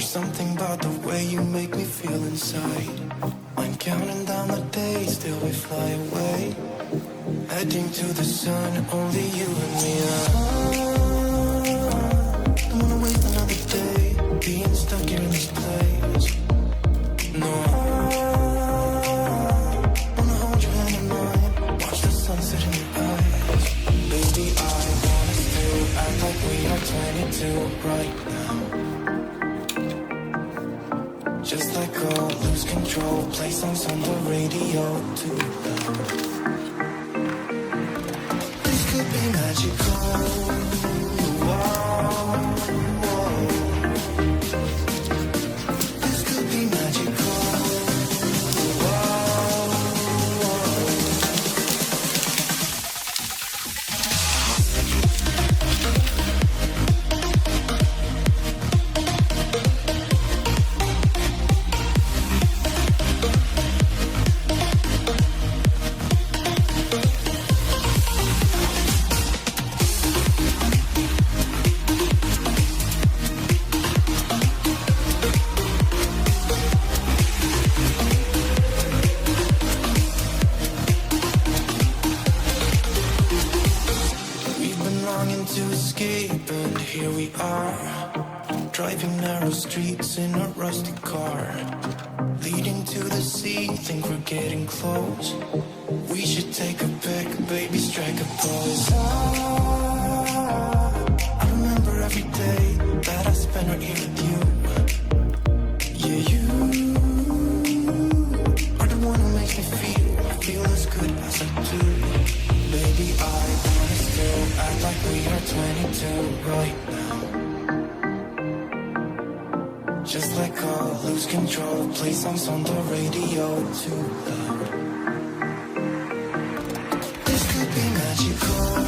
There's something about the way you make me feel inside. I'm counting down the days till we fly away, heading to the sun, only you and me. Don't wanna waste another day being stuck here in this place. No, wanna hold your hand in mine, watch the sunset in your eyes. Baby, I want us to act like we are 22 right now. Just let go, lose control, play songs on the radio too loud. This could be magical. Whoa, whoa. This could be magical. Whoa, whoa. To escape, and here we are, driving narrow streets in a rusty car, leading to the sea. Think we're getting close. We should take a pic, baby, strike a pose. I remember every day that I spent right here with you. Yeah, you are the one who makes me feel as good as I do. Baby, I wanna still act like we are 22 right now. Just let go, lose control, play songs on the radio too loud. This could be magical.